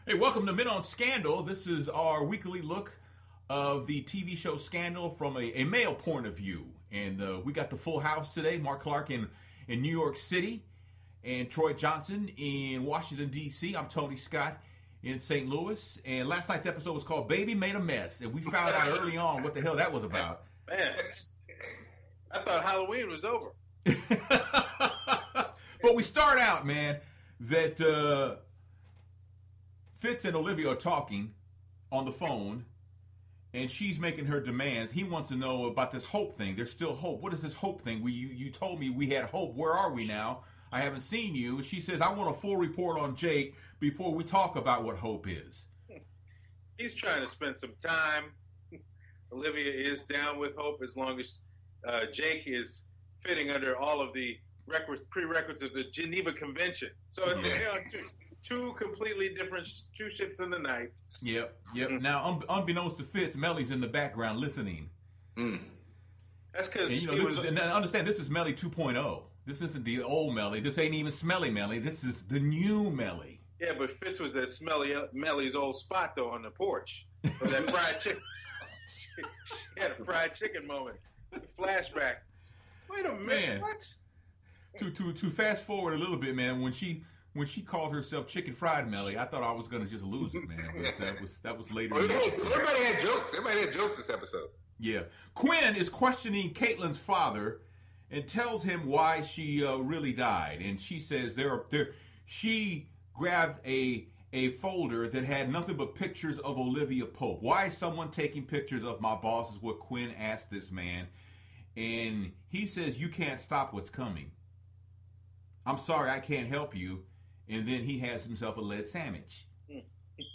Hey, welcome to Men on Scandal. This is our weekly look of the TV show Scandal from a male point of view. And we got the full house today. Mark Clark in New York City and Troy Johnson in Washington, D.C. I'm Tony Scott in St. Louis. And last night's episode was called Baby Made a Mess. And we found out early on what the hell that was about. Man, I thought Halloween was over. But we start out, man, that Fitz and Olivia are talking on the phone, and she's making her demands. He wants to know about this hope thing. There's still hope. What is this hope thing? You told me we had hope. Where are we now? I haven't seen you. She says, I want a full report on Jake before we talk about what hope is. He's trying to spend some time. Olivia is down with hope as long as Jake is fitting under all of the prerequisites of the Geneva Convention. So it's two completely different two ships in the night. Yep. Now, unbeknownst to Fitz, Melly's in the background listening. That's because understand, this is Melly 2.0. This isn't the old Melly. This ain't even Smelly Melly. This is the new Melly. Yeah, but Fitz was that smelly Melly's old spot, though, on the porch. For that fried chicken. She had a fried chicken moment. Flashback. Wait a minute, man. What? To fast forward a little bit, man, when she called herself Chicken Fried Melly, I thought I was gonna just lose it, man. But that was later. Everybody had jokes. Everybody had jokes this episode. Yeah. Quinn is questioning Caitlin's father and tells him why she really died. And she says she grabbed a folder that had nothing but pictures of Olivia Pope. Why is someone taking pictures of my boss is what Quinn asked this man. And he says, you can't stop what's coming. I'm sorry, I can't help you. And then he has himself a lead sandwich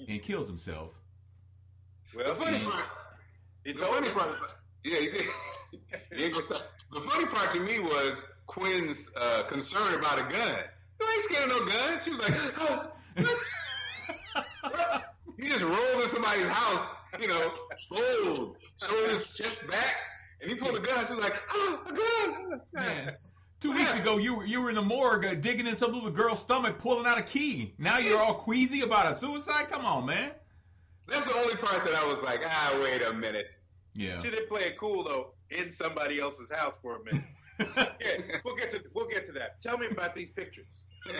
and kills himself. Well, the funny part, he did. He ain't gonna stop. The funny part to me was Quinn's concern about a gun. You ain't scared of no gun. She was like, oh. He just rolled in somebody's house, bold, showed his chest back, and he pulled a gun. She was like, oh, a gun. Man. 2 weeks ago, you were in the morgue digging in some little girl's stomach, pulling out a key. Now you're all queasy about a suicide? Come on, man. That's the only part that I was like, wait a minute. Yeah. She did play it cool, though, in somebody else's house for a minute. Yeah, we'll get to that. Tell me about these pictures. What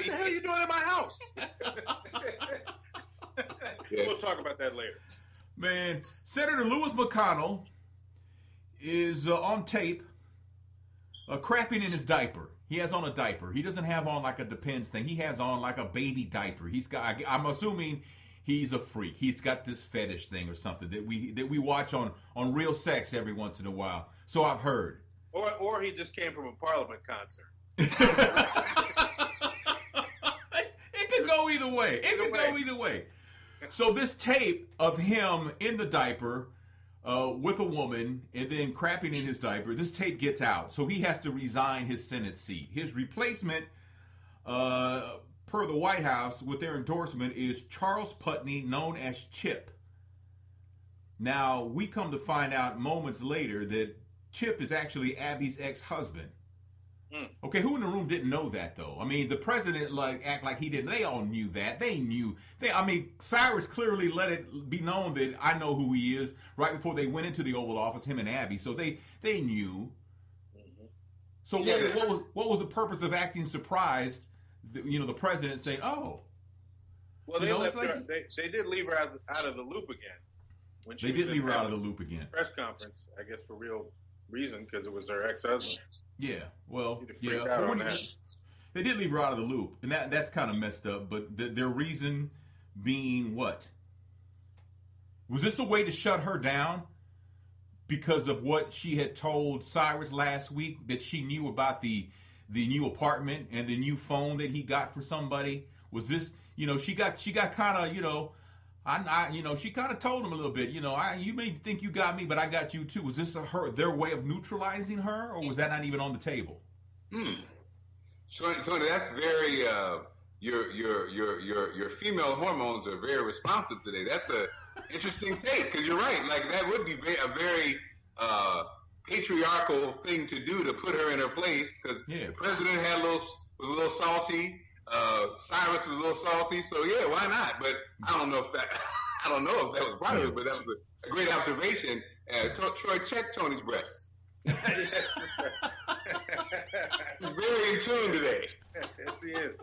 the hell are you doing in my house? We'll talk about that later. Man, Senator Lewis McConnell is on tape crapping in his diaper. He has on a diaper. He doesn't have on like a Depends thing. He has on like a baby diaper. I'm assuming he's a freak. He's got this fetish thing or something that we watch on Real Sex every once in a while. So I've heard. Or he just came from a Parliament concert. It could go either way. Go either way. So this tape of him in the diaper with a woman and then crapping in his diaper, this tape gets out. So he has to resign his Senate seat. His replacement, per the White House, with their endorsement, is Charles Putney, known as Chip. Now, we come to find out moments later that Chip is actually Abby's ex-husband. Okay, who in the room didn't know that, though? I mean, the president act like he didn't. They all knew that. They knew. Cyrus clearly let it be known that I know who he is right before they went into the Oval Office, him and Abby. So they knew. So what was the purpose of acting surprised? The president saying, "Oh." Well, they did leave her out of the loop again. When they did leave her out of the loop again. Press conference, I guess, for real reason, because it was her ex-husband. Yeah, well, they did leave her out of the loop, and that's kind of messed up. But their reason being what? Was this a way to shut her down because of what she had told Cyrus last week, that she knew about the new apartment and the new phone that he got for somebody? Was this, she got kind of, she kind of told him a little bit, you may think you got me, but I got you too. Was this their way of neutralizing her, or was that not even on the table? Tony, that's very your female hormones are very responsive today. That's a interesting take, because you're right. Like, that would be a very patriarchal thing to do, to put her in her place, because the president was a little salty. Cyrus was a little salty, so yeah, why not? But I don't know if that was part of it, but that was a great observation. Troy checked Tony's breasts. He's very in tune today. Yes, he is.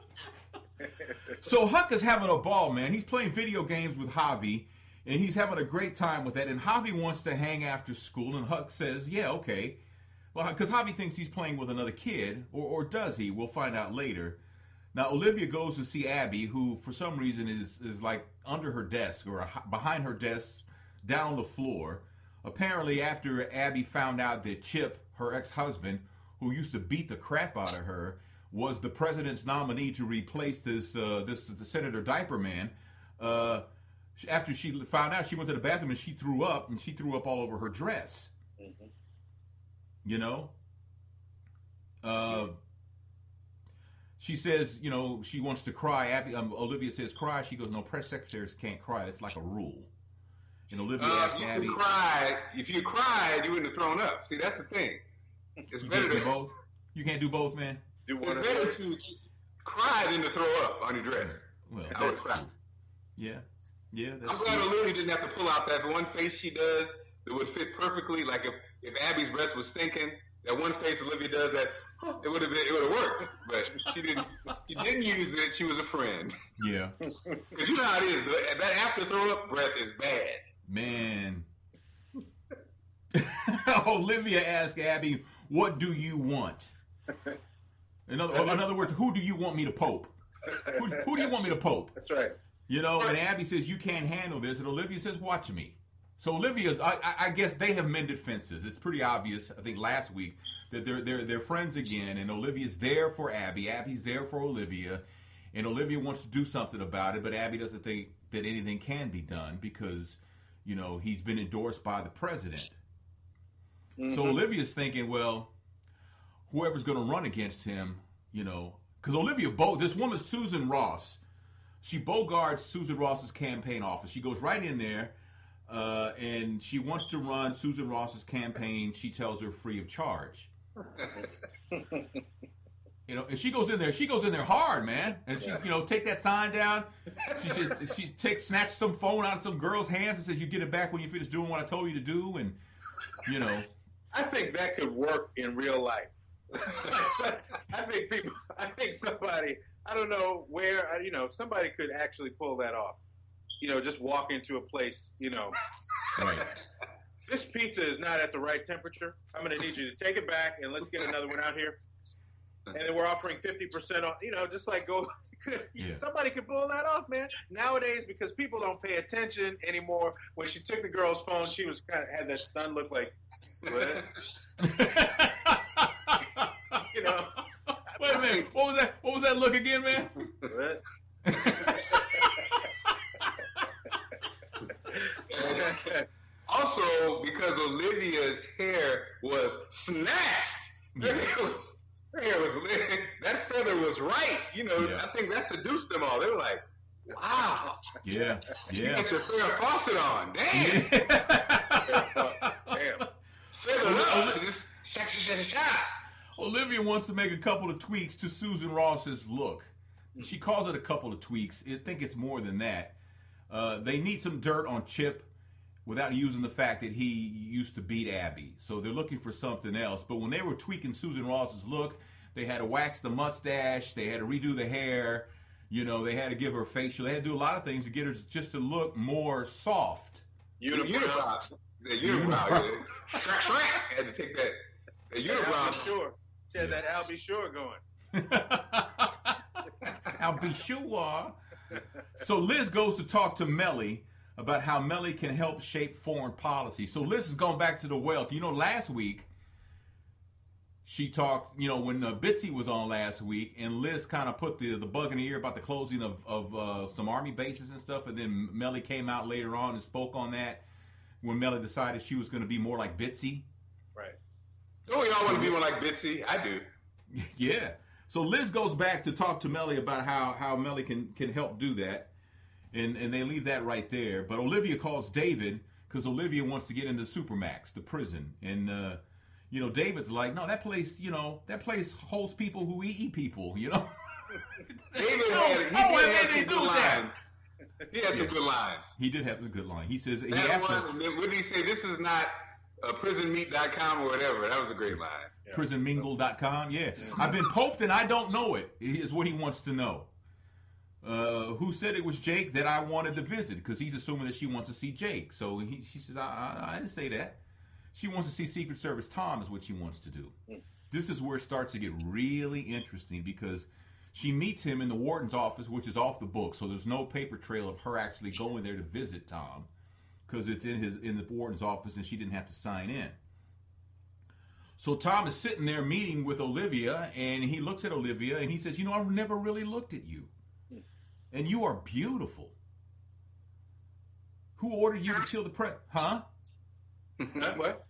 So Huck is having a ball, man. He's playing video games with Javi, and he's having a great time with that. And Javi wants to hang after school, and Huck says, yeah, okay. Well, because Javi thinks he's playing with another kid, or does he? We'll find out later. Now, Olivia goes to see Abby, who for some reason is like under her desk or behind her desk down on the floor. Apparently, after Abby found out that Chip, her ex-husband, who used to beat the crap out of her, was the president's nominee to replace the Senator Diaper Man. After she found out, she went to the bathroom and she threw up all over her dress. Mm-hmm. You know? She says, you know, she wants to cry. Olivia says, cry. She goes, no, press secretaries can't cry. That's like a rule. And Olivia asked Abby, if you cried, you wouldn't have thrown up. See, that's the thing. It's better to do both. You can't do both, man. It's better to cry than to throw up on your dress. Well, that's true. Yeah. I'm glad Olivia didn't have to pull out that one face she does that would fit perfectly. Like if Abby's breath was stinking, that one face Olivia does that, it would have worked. But she didn't use it. She was a friend. Yeah. Because you know how it is. That after throw up breath is bad. Man. Olivia asked Abby, what do you want? In other words, who do you want me to pope? Who do you want me to pope? That's right. You know, and Abby says, you can't handle this. And Olivia says, watch me. So Olivia's, I guess they have mended fences. It's pretty obvious, I think last week, that they're friends again. And Olivia's there for Abby. Abby's there for Olivia. And Olivia wants to do something about it. But Abby doesn't think that anything can be done because, you know, he's been endorsed by the president. Mm-hmm. So Olivia's thinking, well, whoever's going to run against him, you know, because this woman, Susan Ross, she bogarts Susan Ross's campaign office. She goes right in there, and she wants to run Susan Ross's campaign. She tells her free of charge. You know, and she goes in there hard, man. And she, you know, take that sign down. She snatches some phone out of some girl's hands and says, "You get it back when you finish doing what I told you to do." And you know, I think that could work in real life. I think somebody, I don't know where, you know, somebody could actually pull that off. You know, just walk into a place, you know, right. This pizza is not at the right temperature. I'm going to need you to take it back and let's get another one out here. And then we're offering 50% off, you know, just like go. Yeah. Somebody could pull that off, man. Nowadays, because people don't pay attention anymore. When she took the girl's phone, she was had that stunned look like, what? You know. Wait a minute. What was that look again, man? What? Also, because Olivia's hair was snatched, her hair was that feather was right. You know, yeah. I think that seduced them all. They were like, "Wow, yeah, you get your Farrah Fawcett on, damn, damn, feather up, just shot." Olivia wants to make a couple of tweaks to Susan Ross's look. She calls it a couple of tweaks. I think it's more than that. They need some dirt on Chip without using the fact that he used to beat Abby. So they're looking for something else. But when they were tweaking Susan Ross's look, they had to wax the mustache. They had to redo the hair. You know, they had to give her facial. They had to do a lot of things to get her just to look more soft. Unibrow. The unibrow. Shrek had to take that. The unibrow. Sure. She had that I'll be sure going. I'll be sure. So Liz goes to talk to Melly about how Melly can help shape foreign policy. So Liz has gone back to the well. You know, last week she talked, you know, when Bitsy was on last week, and Liz kind of put the bug in the ear about the closing of some army bases and stuff, and then Melly came out later on and spoke on that when Melly decided she was going to be more like Bitsy. Right. Don't we all want to be more like Bitsy? I do. Yeah. So Liz goes back to talk to Melly about how Melly can help do that. And they leave that right there. But Olivia calls David because Olivia wants to get into Supermax, the prison. And, you know, David's like, no, that place holds people who eat people, you know. David had some good lines. He had some good lines. He did have some good lines. He says, what did he say? This is not prisonmeat.com or whatever. That was a great line. Yeah. Prisonmingle.com, yeah. I've been poped and I don't know it, is what he wants to know. Who said it was Jake that I wanted to visit? Because he's assuming that she wants to see Jake. So she says, I didn't say that. She wants to see Secret Service Tom is what she wants to do. This is where it starts to get really interesting because she meets him in the warden's office, which is off the book. So there's no paper trail of her actually going there to visit Tom because it's in the warden's office and she didn't have to sign in. So Tom is sitting there meeting with Olivia and he looks at Olivia and he says, I've never really looked at you. And you are beautiful. Who ordered you to kill the president? Huh? What?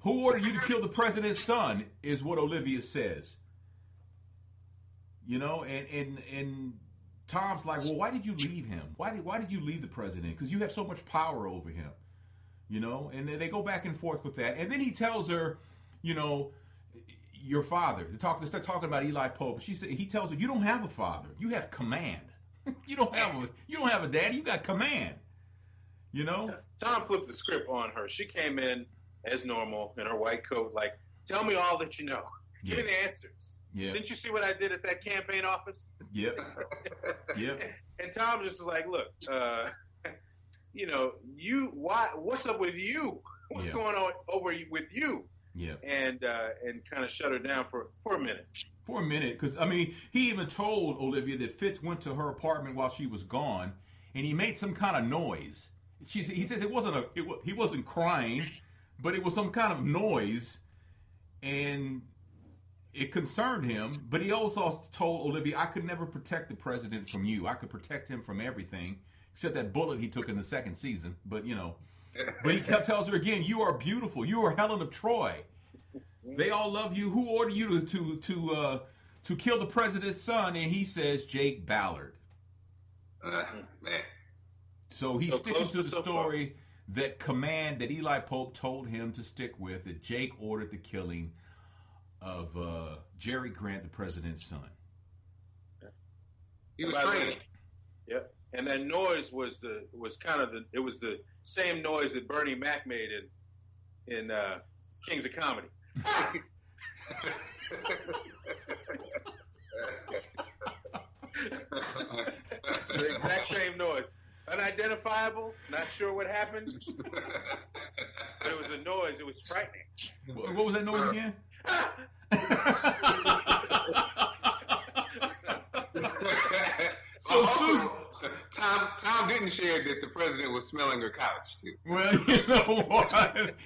Who ordered you to kill the president's son is what Olivia says. And Tom's like, well, why did you leave him? Why did you leave the president? Because you have so much power over him. And they go back and forth with that. And then he tells her, your father. They start talking about Eli Pope. He tells her, you don't have a father. You have command. You don't have a dad. You got command. Tom flipped the script on her. She came in as normal in her white coat, like, tell me all that you know. Give me the answers. Yeah. Didn't you see what I did at that campaign office? Yep. Yep. And Tom just was like, look, what's up with you? What's going on with you? Yeah. And kind of shut her down for a minute. For a minute, because, he even told Olivia that Fitz went to her apartment while she was gone, and he made some kind of noise. He says he wasn't crying, but it was some kind of noise, and it concerned him. But he also told Olivia, I could never protect the president from you. I could protect him from everything, except that bullet he took in the second season. But, but he tells her again, you are beautiful. You are Helen of Troy. They all love you. Who ordered you to kill the president's son? And he says, Jake Ballard. Man. So he's sticking to the story that Eli Pope told him to stick with, that Jake ordered the killing of Jerry Grant, the president's son. He was trained. Yep. And that noise was the same noise that Bernie Mac made in Kings of Comedy. The exact same noise. Unidentifiable, not sure what happened. But it was a noise, it was frightening. What was that noise again? So Susan, Tom didn't share that the president was smelling her couch too. Well, you know what?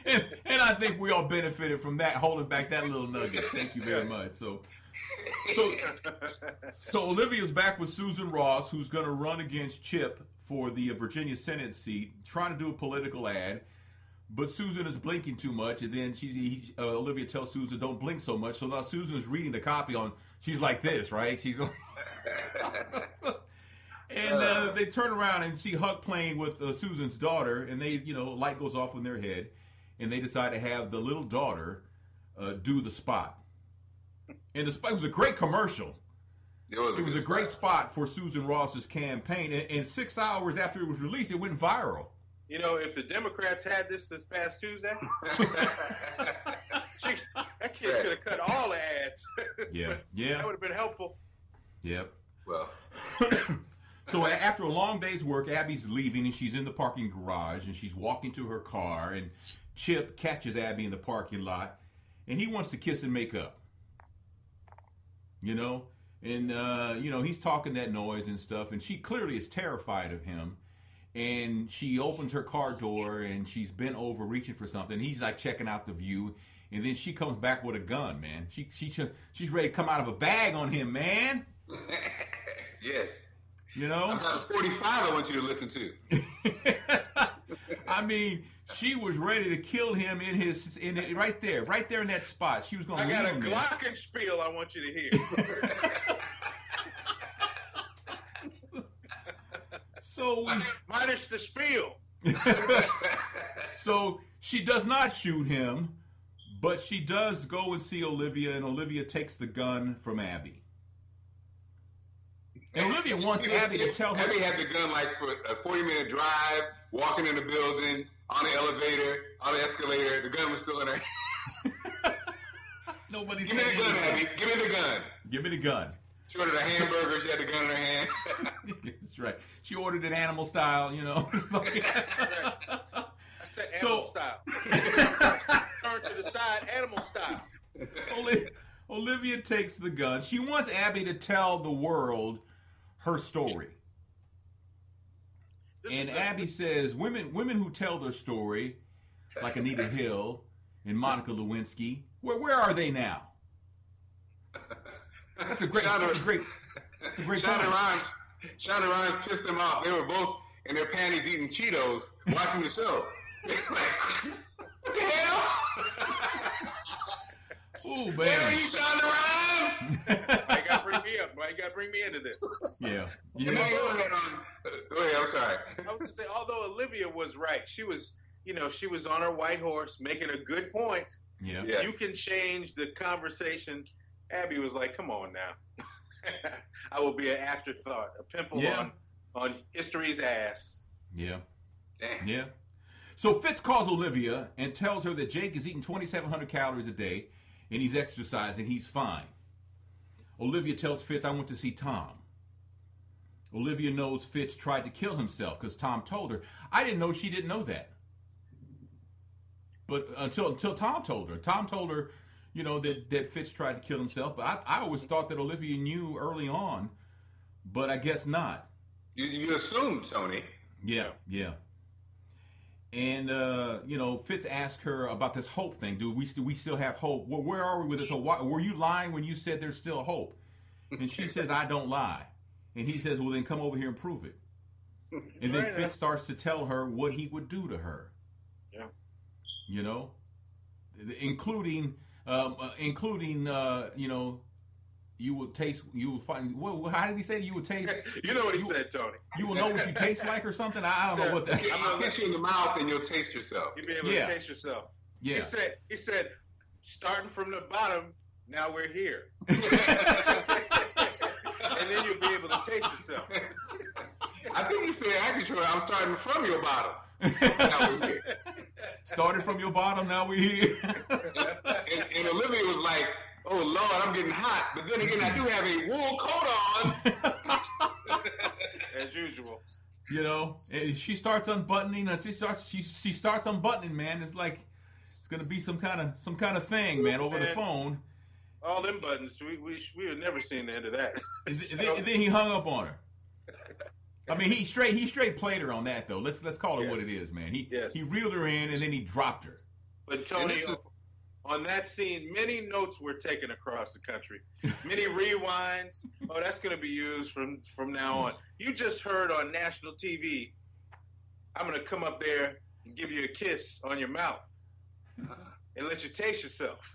And I think we all benefited from that, holding back that little nugget. Thank you very much. So Olivia's back with Susan Ross, who's going to run against Chip for the Virginia Senate seat, trying to do a political ad. But Susan is blinking too much, and then Olivia tells Susan, don't blink so much. So now Susan's reading the copy she's like this, right? She's and they turn around and see Huck playing with Susan's daughter, and they, light goes off in their head, and they decide to have the little daughter do the spot. And the spot was a great commercial. It was a great spot for Susan Ross's campaign, and 6 hours after it was released, it went viral. If the Democrats had this past Tuesday, that kid could have cut all the ads. Yeah. That would have been helpful. Yep. Well. So after a long day's work, Abby's leaving, and she's in the parking garage, and she's walking to her car, and Chip catches Abby in the parking lot, and he wants to kiss and make up. And, he's talking that noise and stuff, and she clearly is terrified of him. And she opens her car door, and she's bent over reaching for something. He's like checking out the view, and then she comes back with a gun, man. She's ready to come out of a bag on him, man. Yes. I've got a 45 I want you to listen to. I mean, she was ready to kill him right there in that spot. She was going to I got a glockenspiel I want you to hear. So minus the spiel. So she does not shoot him, but she does go and see Olivia, and Olivia takes the gun from Abby. And Olivia wants Abby to tell her. Abby had the gun like for a 40-minute drive, walking in the building, on the elevator, on the escalator. The gun was still in her hand. Nobody's Give me the gun, Abby. Give me the gun. Give me the gun. She ordered a hamburger. She had the gun in her hand. That's right. She ordered it animal style, you know. I said animal style. Turn to the side, animal style. Olivia takes the gun. She wants Abby to tell the world her story. And Abby says, women who tell their story, like Anita Hill and Monica Lewinsky, where are they now? That's a great point. Shonda Rhimes pissed them off. They were both in their panties eating Cheetos, watching the show. Like, what the hell? Ooh, man. Where are you, Shonda Rhimes? Why you gotta bring me up? Why you gotta bring me into this? Yeah. Go ahead, I'm sorry. I was gonna say, although Olivia was right, she was on her white horse, making a good point. Yeah. You can change the conversation. Abby was like, come on now. I will be an afterthought, a pimple on history's ass. Yeah. Damn. Yeah. So Fitz calls Olivia and tells her that Jake is eating 2,700 calories a day and he's exercising. He's fine. Olivia tells Fitz, I went to see Tom. Olivia knows Fitz tried to kill himself because Tom told her. I didn't know she didn't know that. But until Tom told her. Tom told her, you know, that Fitz tried to kill himself. But I always thought that Olivia knew early on, but I guess not. You assumed, Tony. Yeah. And, you know, Fitz asked her about this hope thing. Do we still have hope? Well, where are we with this? Were you lying when you said there's still hope? And she says, I don't lie. And he says, well, then come over here and prove it. And then Fitz starts to tell her what he would do to her. Yeah. You know, including, you know, you will find. Well, how did he say you would taste? You know what he said, Tony. You will know what you taste like or something. I don't know what that. I'm gonna kiss you in the mouth and you'll taste yourself. You'll be able to taste yourself. Yeah. He said, starting from the bottom, now we're here. And then you'll be able to taste yourself. I think he said, actually, I'm starting from your bottom. Now we're here. Started from your bottom, now we're here. and Olivia was like, oh, Lord, I'm getting hot. But then again, I do have a wool coat on. As usual. You know, and she starts unbuttoning. And she starts unbuttoning, man. It's like it's going to be some kind of thing, man, over the phone. All them buttons, we had never seen the end of that. And then he hung up on her. I mean, he straight played her on that, though. Let's call it what it is, man. He reeled her in and then he dropped her. But Tony, on that scene, many notes were taken across the country. Many rewinds. Oh, that's going to be used from now on. You just heard on national TV, I'm going to come up there and give you a kiss on your mouth and let you taste yourself.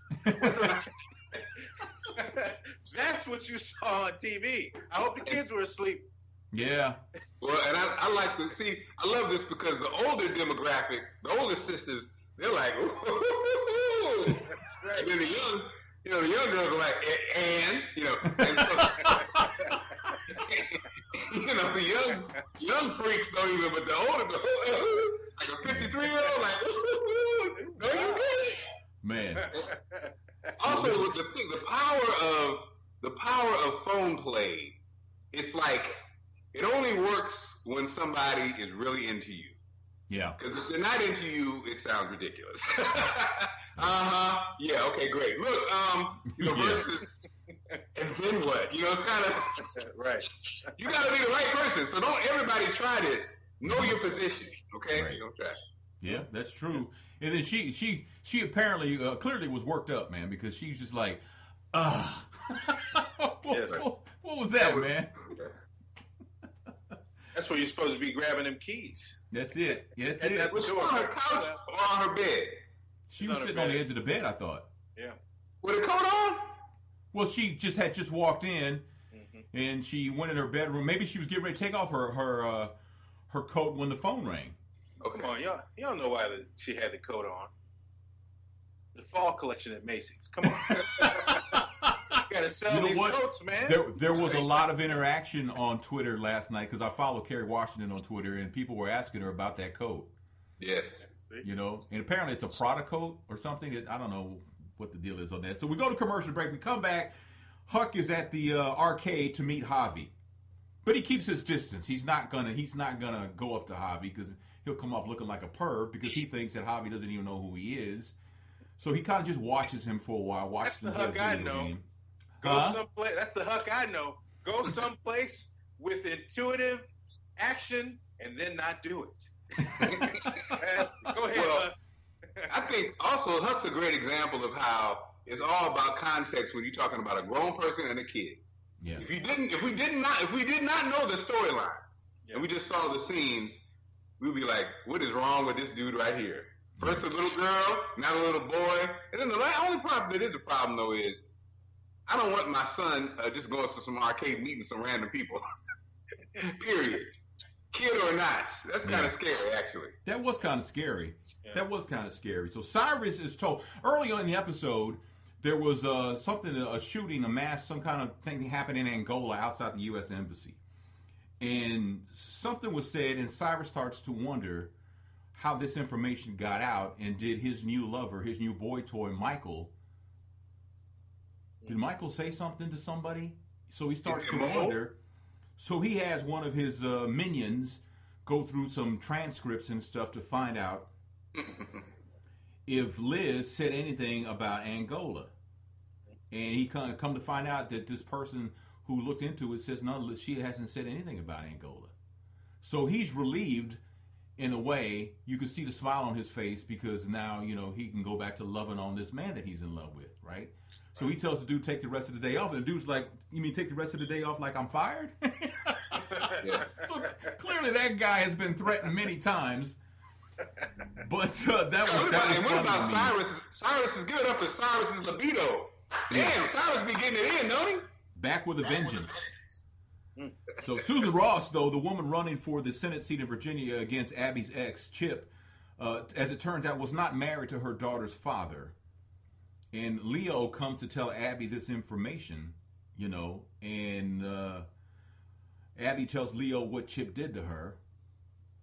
That's what you saw on TV. I hope the kids were asleep. Yeah. Well, and I like to see, I love this because the older demographic, the older sisters, they're like, ooh. Right. And then the young girls are like, and so, the young freaks don't even, but the older, like a 53-year-old, like, no, you get it. Man. Also, the power of phone play, it's like, it only works when somebody is really into you. Yeah. Because if they're not into you, it sounds ridiculous. Yeah, okay, great. Look, versus, and then what? It's kind of, right. You got to be the right person. So don't everybody try this. Know your position, okay? Right. Don't try. Yeah, that's true. And then she apparently clearly was worked up, man, because she's just like, Yes. What was that, man? That's where you're supposed to be grabbing them keys. That's it. Yeah, that's it. Was she on her couch or on her bed? She was sitting on the edge of the bed, I thought. Yeah. With a coat on? Well, she had walked in, and she went in her bedroom. Maybe she was getting ready to take off her coat when the phone rang. Okay. Come on, y'all know why she had the coat on. The fall collection at Macy's. Come on. gotta sell these coats, man. There was a lot of interaction on Twitter last night because I follow Kerry Washington on Twitter, and people were asking her about that coat. Yes. You know, and apparently it's a Prada coat or something. I don't know what the deal is on that. So we go to commercial break. We come back. Huck is at the arcade to meet Javi, but he keeps his distance. He's not gonna go up to Javi because he'll come off looking like a perv because he thinks that Javi doesn't even know who he is. So he kind of just watches him for a while. That's the Huck I know. Someplace. That's the Huck I know. Go someplace with intuitive action and then not do it. Go ahead, Huck. I think also Huck's a great example of how it's all about context when you're talking about a grown person and a kid. Yeah. If we did not know the storyline, and we just saw the scenes, we'd be like, what is wrong with this dude right here? First a little girl, now a little boy, and then the only problem that is a problem though is I don't want my son just going to some arcade meeting some random people. Period. Kid or not. That's kind of scary, actually. That was kind of scary. Yeah. That was kind of scary. So Cyrus is told, early on in the episode, there was a shooting, a mass, some kind of thing happened in Angola outside the U.S. Embassy. And something was said, and Cyrus starts to wonder how this information got out, and did his new lover, his new boy toy, Michael, did Michael say something to somebody? So he starts to wonder. So he has one of his minions go through some transcripts and stuff to find out if Liz said anything about Angola. And he come to find out that this person who looked into it says, no, she hasn't said anything about Angola. So he's relieved in a way. You can see the smile on his face because now, you know, he can go back to loving on this man that he's in love with, right? So he tells the dude, take the rest of the day off. And the dude's like, you mean take the rest of the day off like I'm fired? Yeah. So clearly that guy has been threatened many times. But that was what about Cyrus? Cyrus is giving up to Cyrus's libido. Damn, Cyrus be getting it in, don't he? Back with a vengeance. So Susan Ross, though, the woman running for the Senate seat in Virginia against Abby's ex, Chip, as it turns out, was not married to her daughter's father. And Leo comes to tell Abby this information, you know, and Abby tells Leo what Chip did to her.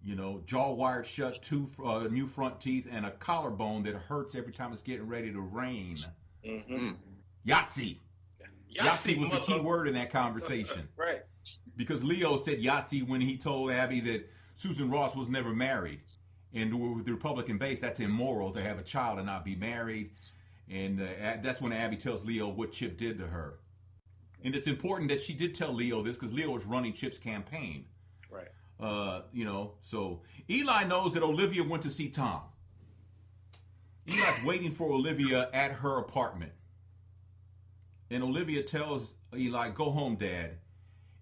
You know, jaw wired shut, two new front teeth, and a collarbone that hurts every time it's getting ready to rain. Mm-hmm. Yahtzee. Yahtzee was the key word in that conversation. Right. Because Leo said Yahtzee when he told Abby that Susan Ross was never married. And with the Republican base, that's immoral to have a child and not be married. And that's when Abby tells Leo what Chip did to her. And it's important that she did tell Leo this because Leo was running Chip's campaign. Right. You know, so Eli knows that Olivia went to see Tom. Eli's waiting for Olivia at her apartment. And Olivia tells Eli, go home, Dad.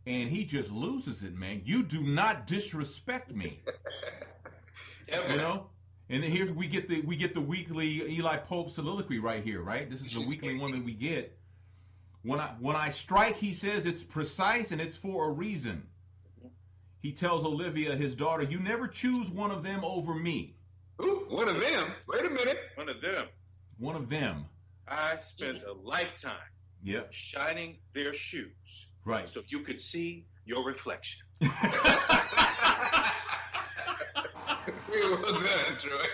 And he just loses it, man. You do not disrespect me. You know? And then we get the weekly Eli Pope soliloquy right here, right? This is the weekly one that we get. When I strike, he says it's precise and it's for a reason. He tells Olivia, his daughter, you never choose one of them over me. Ooh, one of them? Wait a minute. One of them. One of them. I spent a lifetime shining their shoes. Right. So you could see your reflection. Well done, Troy.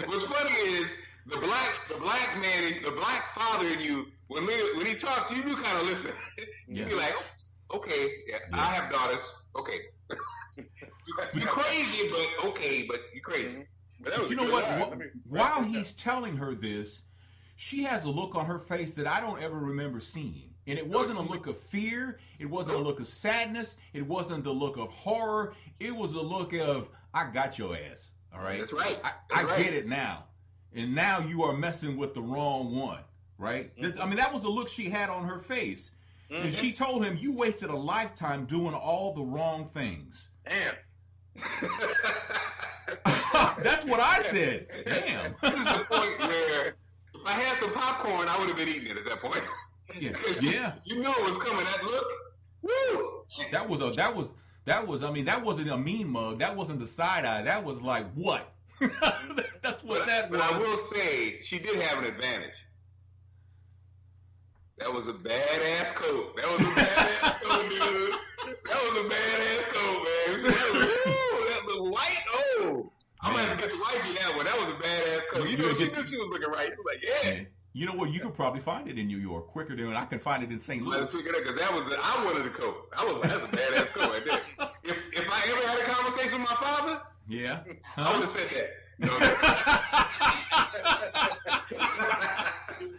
What's funny is the black man, the black father in you, when he talks, you do kind of listen. You be like, okay, I have daughters. Okay. You're crazy, but okay, but you're crazy. But you know what? While he's telling her this, she has a look on her face that I don't ever remember seeing. And it wasn't a look of fear. It wasn't a look of sadness. It wasn't the look of horror. It was a look of, I got your ass. All right? That's right. I get it now. And now you are messing with the wrong one. Right? Mm-hmm. I mean, that was the look she had on her face. Mm-hmm. And she told him, you wasted a lifetime doing all the wrong things. Damn. That's what I said. Damn. This is the point where if I had some popcorn, I would have been eating it at that point. Yeah. You knew it was coming. That look. Woo. That was. I mean, that wasn't a mean mug. That wasn't the side eye. That was like what? That's what that was. But I will say, she did have an advantage. That was a badass coat. That was a badass coat, dude. That was a badass coat, man. That was white. Oh, I'm going to have to get the wifey that one. That was a badass coat. You know, she knew she was looking right. She was like, yeah. You know what? You could probably find it in New York quicker than I can find it in St. Louis. Because that was, I wanted the coat. I was like, that's a badass coat right there. If I ever had a conversation with my father, yeah, I would have said that. No.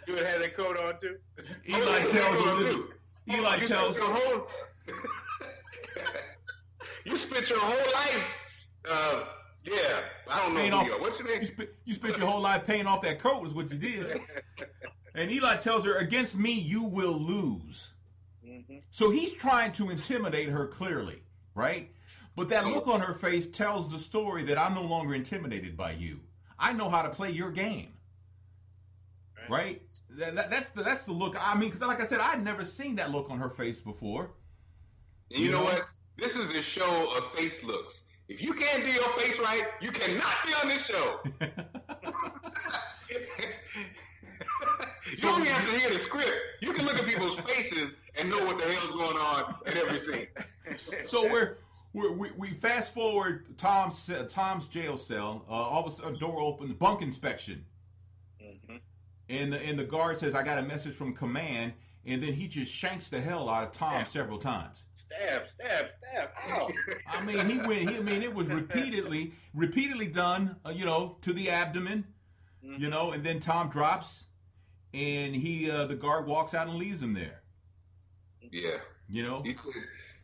You had that coat on too? Eli tells you spent your whole life, yeah, I don't know who you are. What's your name? You spent your whole life paying off that coat is what you did. And Eli tells her, against me, you will lose. Mm-hmm. So he's trying to intimidate her clearly, right? But that look on her face tells the story that I'm no longer intimidated by you. I know how to play your game. Right? That's the look. I mean, because like I said, I'd never seen that look on her face before. And you know what? This is a show of face looks. If you can't do your face right, you cannot be on this show. You don't even have to hear the script. You can look at people's faces and know what the hell's going on in every scene. So we fast forward Tom's jail cell. All of a sudden, a door opens, bunk inspection. Mm-hmm. And the guard says, I got a message from command, and then he just shanks the hell out of Tom several times. Stab. Ow. I mean, it was repeatedly done, to the abdomen, mm-hmm. And then Tom drops, and the guard walks out and leaves him there. Yeah.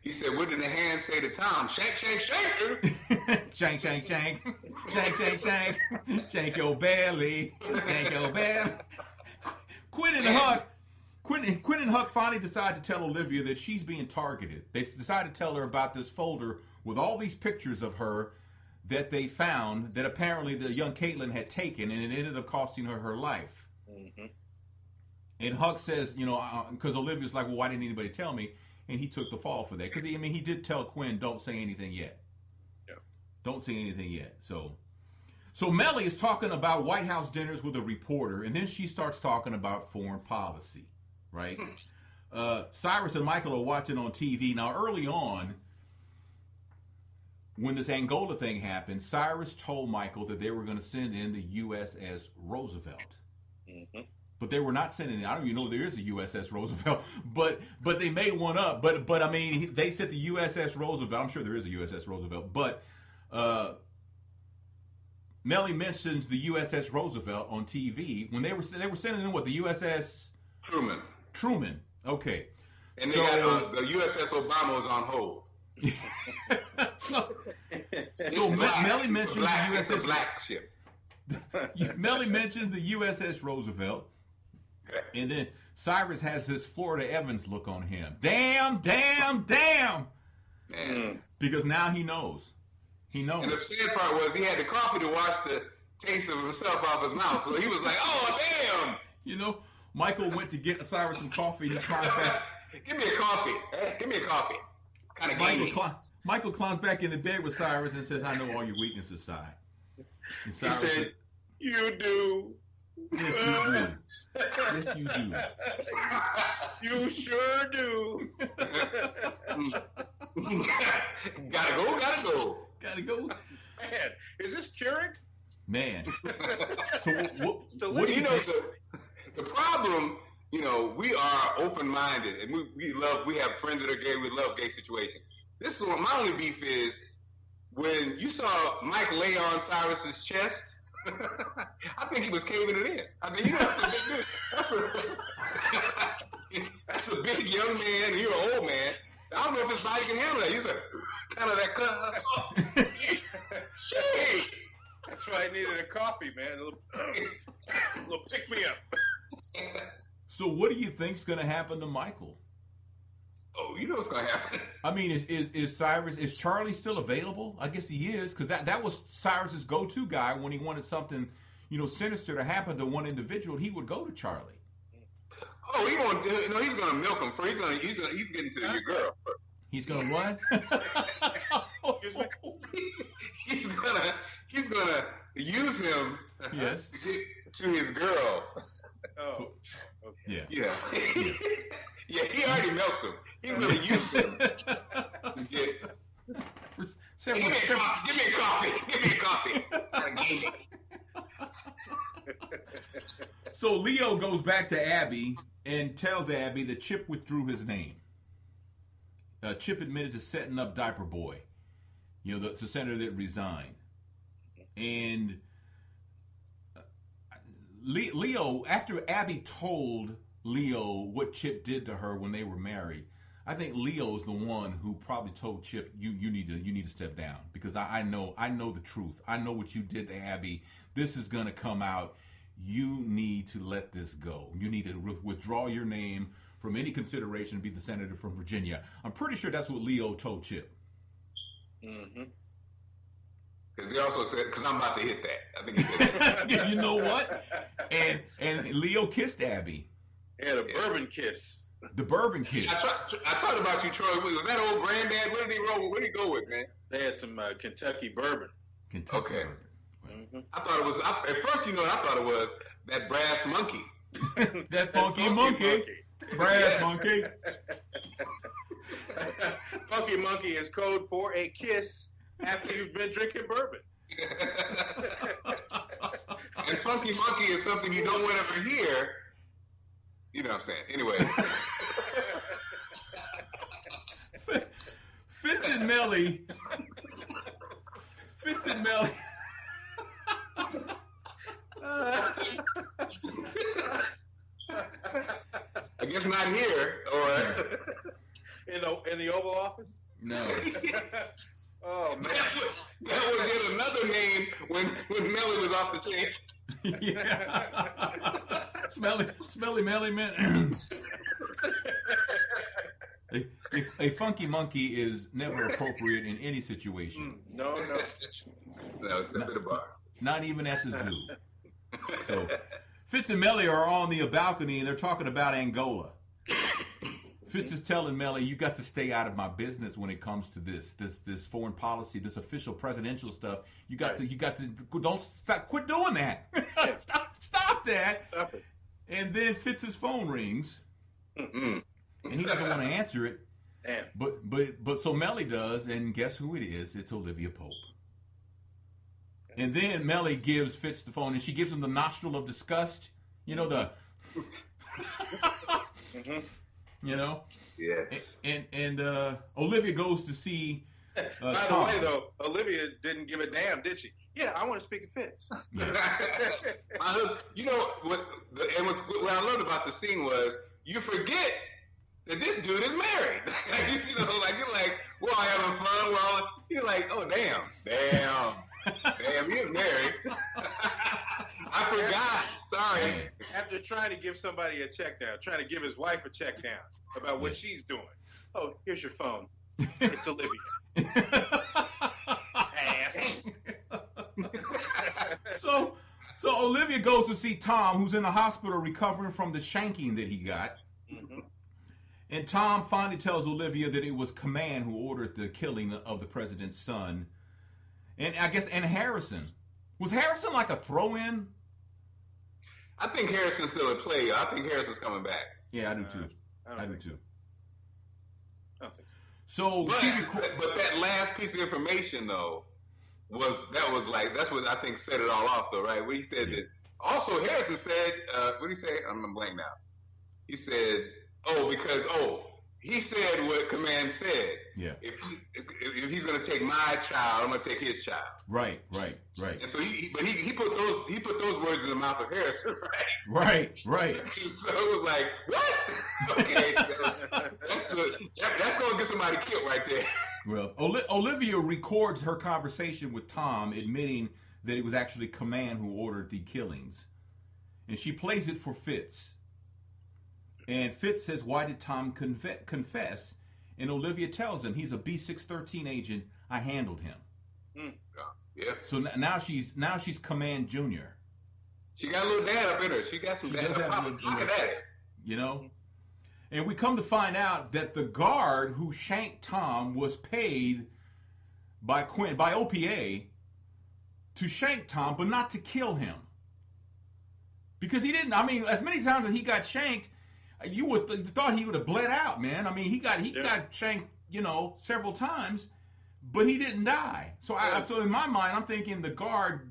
He said, what did the hand say to Tom? Shank, shank, shank. Shank, shank, shank. Shank, shank, shank. Shank your belly. Shank your belly. Quinn and Huck finally decide to tell Olivia that she's being targeted. They decide to tell her about this folder with all these pictures of her that they found that apparently the young Caitlin had taken, and it ended up costing her life. Mm-hmm. And Huck says, because Olivia's like, well, why didn't anybody tell me? And he took the fall for that. Because, he did tell Quinn, don't say anything yet. Yeah. Don't say anything yet. So Mellie is talking about White House dinners with a reporter, and then she starts talking about foreign policy, right? Cyrus and Michael are watching on TV. Now, early on, when this Angola thing happened, Cyrus told Michael that they were going to send in the USS Roosevelt. Mm-hmm. But they were not sending it. I don't even know there is a USS Roosevelt, but they made one up. But I mean, they said the USS Roosevelt. I'm sure there is a USS Roosevelt. But Mellie mentions the USS Roosevelt on TV when they were sending in what, the USS Truman. Okay. And they got the USS Obama was on hold. so Mellie mentions the USS black ship. Mellie mentions the USS Roosevelt. And then Cyrus has this Florida Evans look on him. Damn. Man. Because now he knows. And the sad part was he had the coffee to wash the taste of himself off his mouth. So he was like, oh, damn. Michael went to get Cyrus some coffee. And he climbs back. Give me a coffee. Kind of Michael climbs back in the bed with Cyrus and says, I know all your weaknesses, Si. And Cyrus said, you do. Yes, you do. Yes, you do. You sure do. Gotta go. Man, is this Keurig? Man. So what do you know? The problem, we are open-minded, and we have friends that are gay. We love gay situations. This is what my only beef is. When you saw Mike lay on Cyrus's chest, I think he was caving it in. I mean, that's a big young man, and you're an old man. I don't know if his body can handle that. He's like, kind of that cut. That's why I needed a coffee, man. A little pick me up. So what do you think's going to happen to Michael? Oh, you know what's going to happen. I mean, is Charlie still available? I guess he is, because that was Cyrus's go-to guy when he wanted something, sinister to happen to one individual. He would go to Charlie. Oh, he's going to milk him first. He's getting to your girl. He's going to what? He's going to use him Yes. To his girl. Oh. Okay. Yeah. Yeah, he already milked him. He really used him to get. Give me a coffee. So Leo goes back to Abby and tells Abby that Chip withdrew his name. Chip admitted to setting up Diaper Boy, the senator that resigned. And Leo, after Abby told Leo what Chip did to her when they were married, I think Leo's the one who probably told Chip, you need to step down, because I know the truth. I know what you did to Abby. This is going to come out. You need to let this go. You need to withdraw your name from any consideration to be the senator from Virginia. I'm pretty sure that's what Leo told Chip. Mm-hmm. Because he also said, because I'm about to hit that. I think he said that. You know what? And Leo kissed Abby. Yeah, the bourbon kiss. The bourbon kiss. I thought about you, Troy. Was that old granddad? What did he roll? What did he go with, man? They had some Kentucky bourbon. Kentucky bourbon. Mm-hmm. I thought it was, at first, I thought it was that brass monkey. that funky monkey. Brass monkey. Funky monkey is code for a kiss after you've been drinking bourbon. And funky monkey is something you don't want to ever hear. You know what I'm saying? Anyway. Fitz and Melly. I guess not here, or in the Oval Office. No. Oh man, that was yet another name when Melly was off the chain. Yeah. Smelly Melly man. A funky monkey is never appropriate in any situation. No. No, it's at the bar. Not even at the zoo. So, Fitz and Melly are on the balcony and they're talking about Angola. Fitz is telling Melly, you got to stay out of my business when it comes to this foreign policy, this official presidential stuff. You got to don't stop, quit doing that. Stop that. Stop it. And then Fitz's phone rings, Mm-mm. and he doesn't want to answer it. Damn. But so Melly does, and guess who it is? It's Olivia Pope. And then Melly gives Fitz the phone, and she gives him the nostril of disgust. The. Mm-hmm. Yes. And Olivia goes to see. By the way, though, Olivia didn't give a damn, did she? Yeah, I want to speak to Fitz. Yeah. What I loved about the scene was you forget that this dude is married. You're like, well, having fun. Well, you're like, oh, damn, he is married. I forgot. Sorry. After trying to give somebody a check down, trying to give his wife a check down about what she's doing. Oh, here's your phone. It's Olivia. Ass. So Olivia goes to see Tom, who's in the hospital recovering from the shanking that he got. Mm-hmm. And Tom finally tells Olivia that it was Command who ordered the killing of the president's son. And I guess, and Harrison. Was Harrison like a throw-in? I think Harrison's still at play. I think Harrison's coming back. Yeah, I do too. I do too. I don't think so. But that last piece of information, though, that's what I think set it all off, though, right? Where he said that. Also, Harrison said, what did he say? I'm blank now. He said, he said what Command said. Yeah. If he's going to take my child, I'm going to take his child. Right. And so he put those words in the mouth of Harrison, right? Right. So it was like, what? Okay, that's going to get somebody killed right there. Well, Olivia records her conversation with Tom, admitting that it was actually Command who ordered the killings, and she plays it for Fitz. And Fitz says, "Why did Tom confess?" And Olivia tells him, "He's a B613 agent. I handled him." Yeah. So now she's Command Junior. She got a little dad up in her. She got some dad up at it. And we come to find out that the guard who shanked Tom was paid by OPA to shank Tom, but not to kill him. Because he didn't. I mean, as many times as he got shanked, you would thought he would have bled out, man. I mean, he got shanked, several times, but he didn't die. So so in my mind, I'm thinking the guard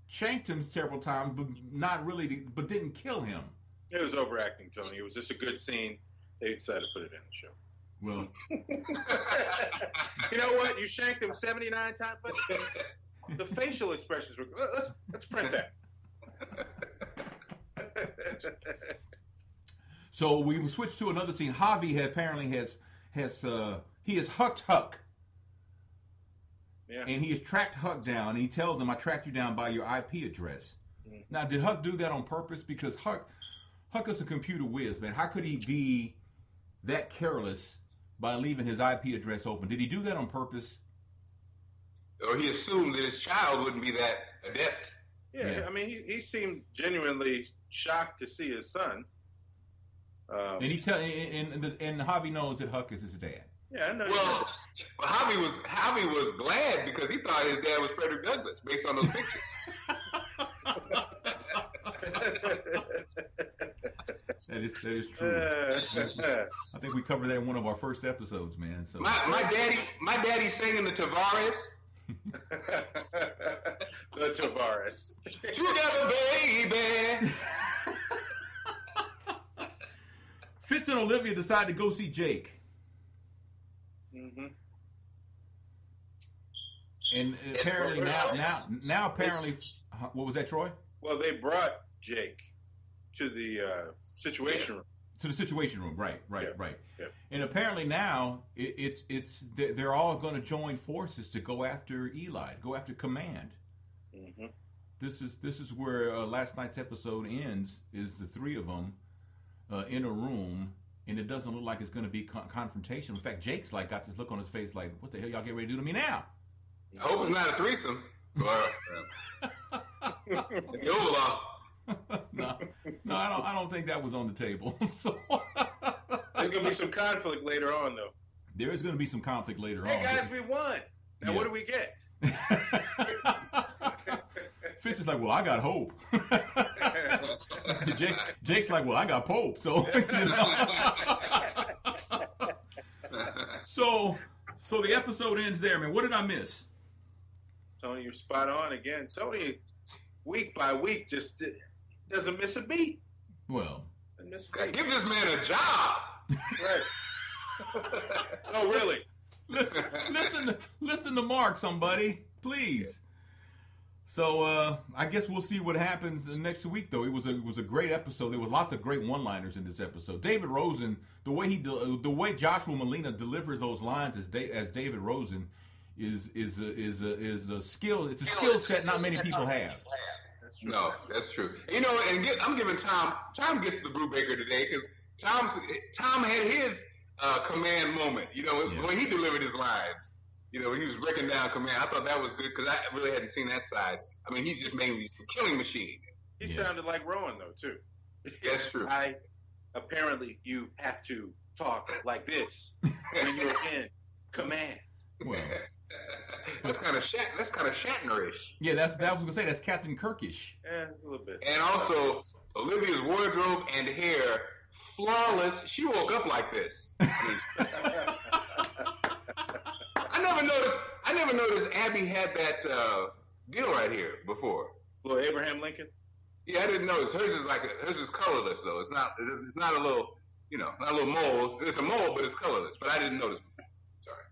shanked him several times, but not really, but didn't kill him. It was overacting, Tony. It was just a good scene. They decided to put it in the show. Well, you know what? You shanked him 79 times, but the facial expressions were. Let's print that. So we switched to another scene. Javi apparently has hucked Huck. Yeah. And he has tracked Huck down, and he tells him, "I tracked you down by your IP address." Mm-hmm. Now, did Huck do that on purpose? Because Huck is a computer whiz, man. How could he be that careless by leaving his IP address open? Did he do that on purpose? Or he assumed that his child wouldn't be that adept. Yeah. I mean, he seemed genuinely shocked to see his son. And Javi knows that Huck is his dad. Yeah, I know. Well, Javi was glad because he thought his dad was Frederick Douglass based on those pictures. That is true. I think we covered that in one of our first episodes, man. So my daddy singing the Tavares. The Tavares. Together, baby. Fitz and Olivia decide to go see Jake. Mm-hmm. And apparently now apparently, what was that, Troy? Well, they brought Jake to the situation room. To the situation room, right. Yeah. And apparently now they're all going to join forces to go after Eli, go after Command. Mm-hmm. This is where last night's episode ends. Is the three of them in a room, and it doesn't look like it's going to be confrontation. In fact, Jake's got this look on his face, like, "What the hell y'all get ready to do to me now?" I hope it's not a threesome. The Oval. No, I don't think that was on the table. So there's gonna be some conflict later on, though. There is going to be some conflict later on. Hey guys, we won. Now what do we get? Fitz is like, "Well, I got hope." Jake's like, "Well, I got Pope." So, so the episode ends there, man. What did I miss? Tony, you're spot on again. Tony, week by week, just doesn't miss a beat. Well, give this man a job. Right. Oh, really? Listen to Mark, somebody, please. So I guess we'll see what happens next week. Though it was a great episode. There was lots of great one-liners in this episode. David Rosen, the way Joshua Molina delivers those lines as David Rosen is a skill. It's a skill set not many people have. That's true. No, that's true. And I'm giving Tom. Tom gets the Brubaker today because Tom had his command moment. When he delivered his lines. He was breaking down Command. I thought that was good because I really hadn't seen that side. I mean, he's just mainly a killing machine. He sounded like Rowan, though, too. That's true. Apparently, you have to talk like this when you're in command. Well, that's kind of Shatner-ish. Yeah, that was going to say that's Captain Kirkish. Yeah, a little bit. And also, Olivia's wardrobe and hair, flawless. She woke up like this. I never noticed Abby had that deal right here before. Little Abraham Lincoln? Yeah, I didn't notice. Hers is colorless though. It's not a little, not a little mole. It's a mole, but it's colorless. But I didn't notice before. Sorry.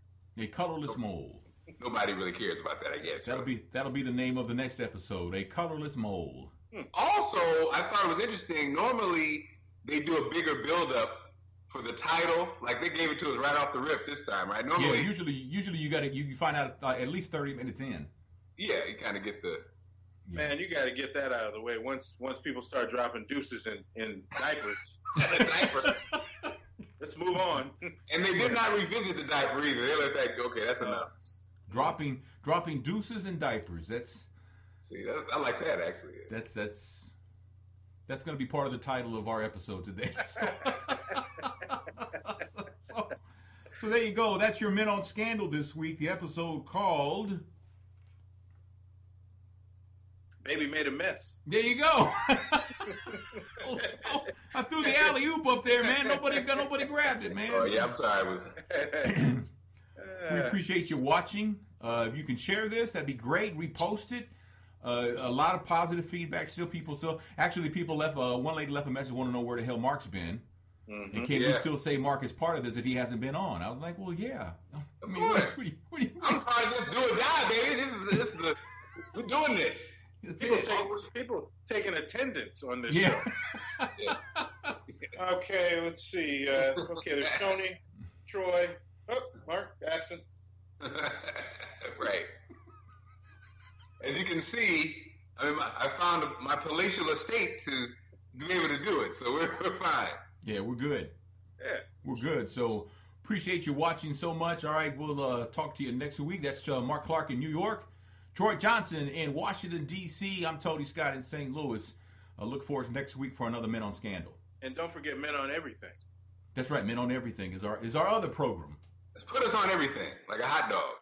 A colorless mole. Nobody really cares about that, I guess. That'll be the name of the next episode. A colorless mole. Also, I thought it was interesting. Normally, they do a bigger build-up for the title, like they gave it to us right off the rip this time, right? Normally, usually you find out at least 30 minutes in. Yeah, you kind of get the. Man, you got to get that out of the way once people start dropping deuces in diapers. Let's move on. And they did not revisit the diaper either. They let that go. Okay, that's enough. Dropping deuces in diapers. I like that actually. That's going to be part of the title of our episode today. So there you go. That's your Men on Scandal this week. The episode called Baby made a mess. There you go. I threw the alley-oop up there, man. Nobody grabbed it, man. Oh, yeah, I'm sorry. We appreciate you watching. If you can share this, that'd be great. Repost it. A lot of positive feedback. Actually, people left. One lady left a message, want to know where the hell Mark's been. Mm-hmm. And can we still say Mark is part of this if he hasn't been on? I was like, well, yeah. I mean, what I'm trying to just do or die, baby. We're doing this. People taking attendance on this show. Yeah. Okay, let's see. There's Tony, Troy. Oh, Mark, absent. Right. As you can see, I found my palatial estate to be able to do it, so we're fine. Yeah, we're good. Yeah. We're good. So appreciate you watching so much. All right, we'll talk to you next week. That's Mark Clark in New York. Troy Johnson in Washington, D.C. I'm Tony Scott in St. Louis. Look for us next week for another Men on Scandal. And don't forget Men on Everything. That's right. Men on Everything is our other program. Let's put us on everything, like a hot dog.